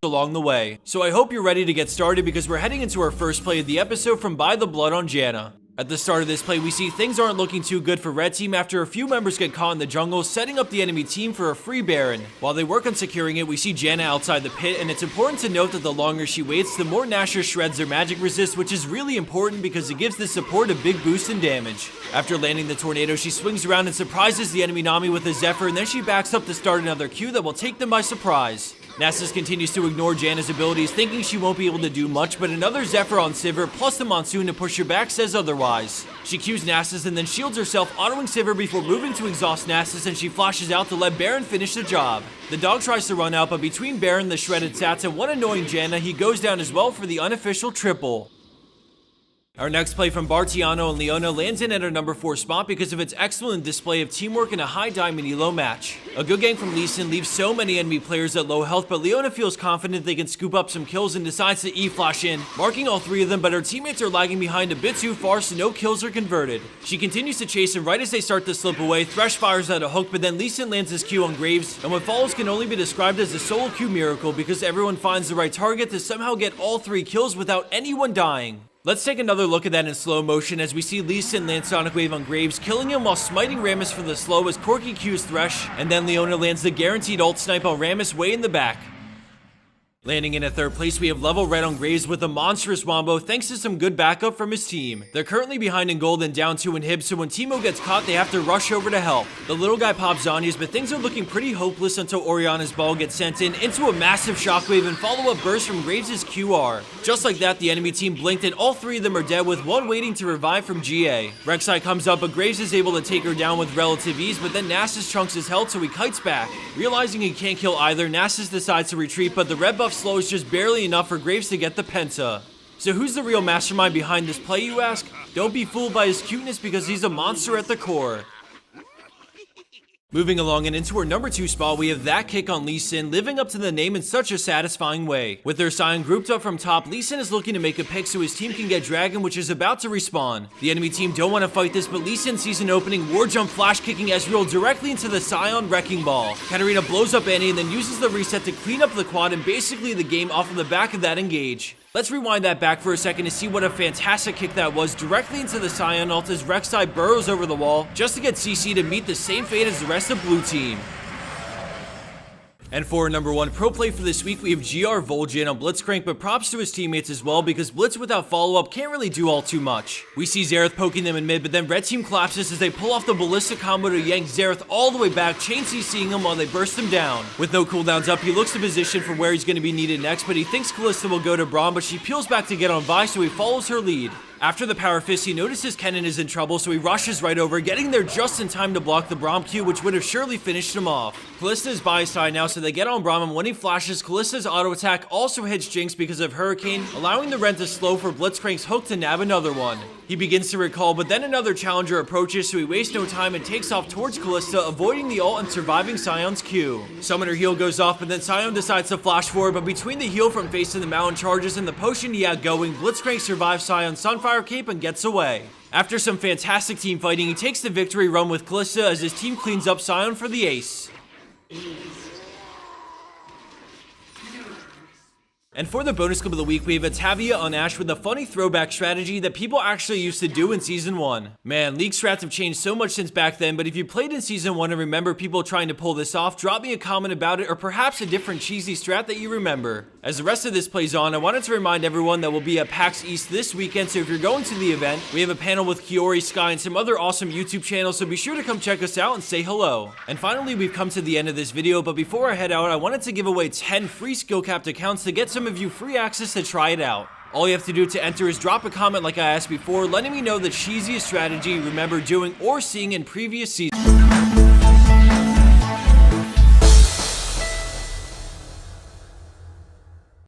along the way. So I hope you're ready to get started because we're heading into our first play of the episode from By the Blood on Janna. At the start of this play, we see things aren't looking too good for Red Team after a few members get caught in the jungle, setting up the enemy team for a free Baron. While they work on securing it, we see Janna outside the pit, and it's important to note that the longer she waits, the more Nashor shreds their magic resist, which is really important because it gives the support a big boost in damage. After landing the tornado, she swings around and surprises the enemy Nami with a Zephyr, and then she backs up to start another Q that will take them by surprise. Nasus continues to ignore Janna's abilities, thinking she won't be able to do much, but another Zephyr on Sivir plus the Monsoon to push her back says otherwise. She Qs Nasus and then shields herself, autoing Sivir before moving to exhaust Nasus, and she flashes out to let Baron finish the job. The dog tries to run out, but between Baron, the shredded Sats, and one annoying Janna, he goes down as well for the unofficial triple. Our next play from Bartiano and Leona lands in at our number 4 spot because of its excellent display of teamwork in a high diamond elo match. A good gank from Lee Sin leaves so many enemy players at low health, but Leona feels confident they can scoop up some kills and decides to E-flash in, marking all 3 of them, but her teammates are lagging behind a bit too far, so no kills are converted. She continues to chase, and right as they start to slip away, Thresh fires out a hook, but then Lee Sin lands his Q on Graves, and what follows can only be described as a solo Q miracle because everyone finds the right target to somehow get all 3 kills without anyone dying. Let's take another look at that in slow motion as we see Lee Sin land Sonic Wave on Graves, killing him while smiting Rammus for the slow as Corki Q's Thresh, and then Leona lands the guaranteed ult snipe on Rammus way in the back. Landing in at 3rd place, we have Level Red on Graves with a monstrous wombo thanks to some good backup from his team. They're currently behind in gold and down 2 in Hib, so when Teemo gets caught, they have to rush over to help. The little guy pops Zanya's, but things are looking pretty hopeless until Orianna's ball gets sent in into a massive shockwave and follow-up burst from Graves' QR. Just like that, the enemy team blinked and all 3 of them are dead with one waiting to revive from GA. Rek'Sai comes up, but Graves is able to take her down with relative ease, but then Nasus chunks his health, so he kites back. Realizing he can't kill either, Nasus decides to retreat, but the red buff slow is just barely enough for Graves to get the penta. So who's the real mastermind behind this play, you ask? Don't be fooled by his cuteness because he's a monster at the core. Moving along and into our number 2 spot, we have that kick on Lee Sin, living up to the name in such a satisfying way. With their Sion grouped up from top, Lee Sin is looking to make a pick so his team can get Dragon, which is about to respawn. The enemy team don't want to fight this, but Lee Sin sees an opening, war jump flash kicking Ezreal directly into the Sion Wrecking Ball. Katarina blows up Annie and then uses the reset to clean up the quad and basically the game off of the back of that engage. Let's rewind that back for a second to see what a fantastic kick that was, directly into the Sion ult as Rek'Sai burrows over the wall just to get CC to meet the same fate as the rest of blue team. And for our number 1 pro play for this week, we have GR Vol'jin on Blitzcrank, but props to his teammates as well because Blitz without follow-up can't really do all too much. We see Xerath poking them in mid, but then red team collapses as they pull off the ballistic combo to yank Xerath all the way back, chain CCing him while they burst him down. With no cooldowns up, he looks to position for where he's going to be needed next, but he thinks Kalista will go to Braum, but she peels back to get on Vi, so he follows her lead. After the power fist, he notices Kennen is in trouble, so he rushes right over, getting there just in time to block the Braum Q, which would have surely finished him off. Kalista is by his side now, so they get on Braum, and when he flashes, Kalista's auto attack also hits Jinx because of Hurricane, allowing the Ren to slow for Blitzcrank's hook to nab another one. He begins to recall, but then another challenger approaches, so he wastes no time and takes off towards Kalista, avoiding the ult and surviving Sion's Q. Summoner heal goes off, but then Sion decides to flash forward, but between the heal from facing the mountain charges and the potion he had going, Blitzcrank survives Sion's Sunfire Cape and gets away. After some fantastic team fighting, he takes the victory run with Kalista as his team cleans up Sion for the ace. And for the bonus clip of the week, we have a Tavia on Ashe with a funny throwback strategy that people actually used to do in Season 1. Man, League strats have changed so much since back then, but if you played in Season 1 and remember people trying to pull this off, drop me a comment about it or perhaps a different cheesy strat that you remember. As the rest of this plays on, I wanted to remind everyone that we'll be at PAX East this weekend, so if you're going to the event, we have a panel with Kiori, Sky, and some other awesome YouTube channels, so be sure to come check us out and say hello. And finally, we've come to the end of this video, but before I head out, I wanted to give away 10 free skill capped accounts to get some of you free access to try it out. All you have to do to enter is drop a comment like I asked before, letting me know the cheesiest strategy you remember doing or seeing in previous seasons.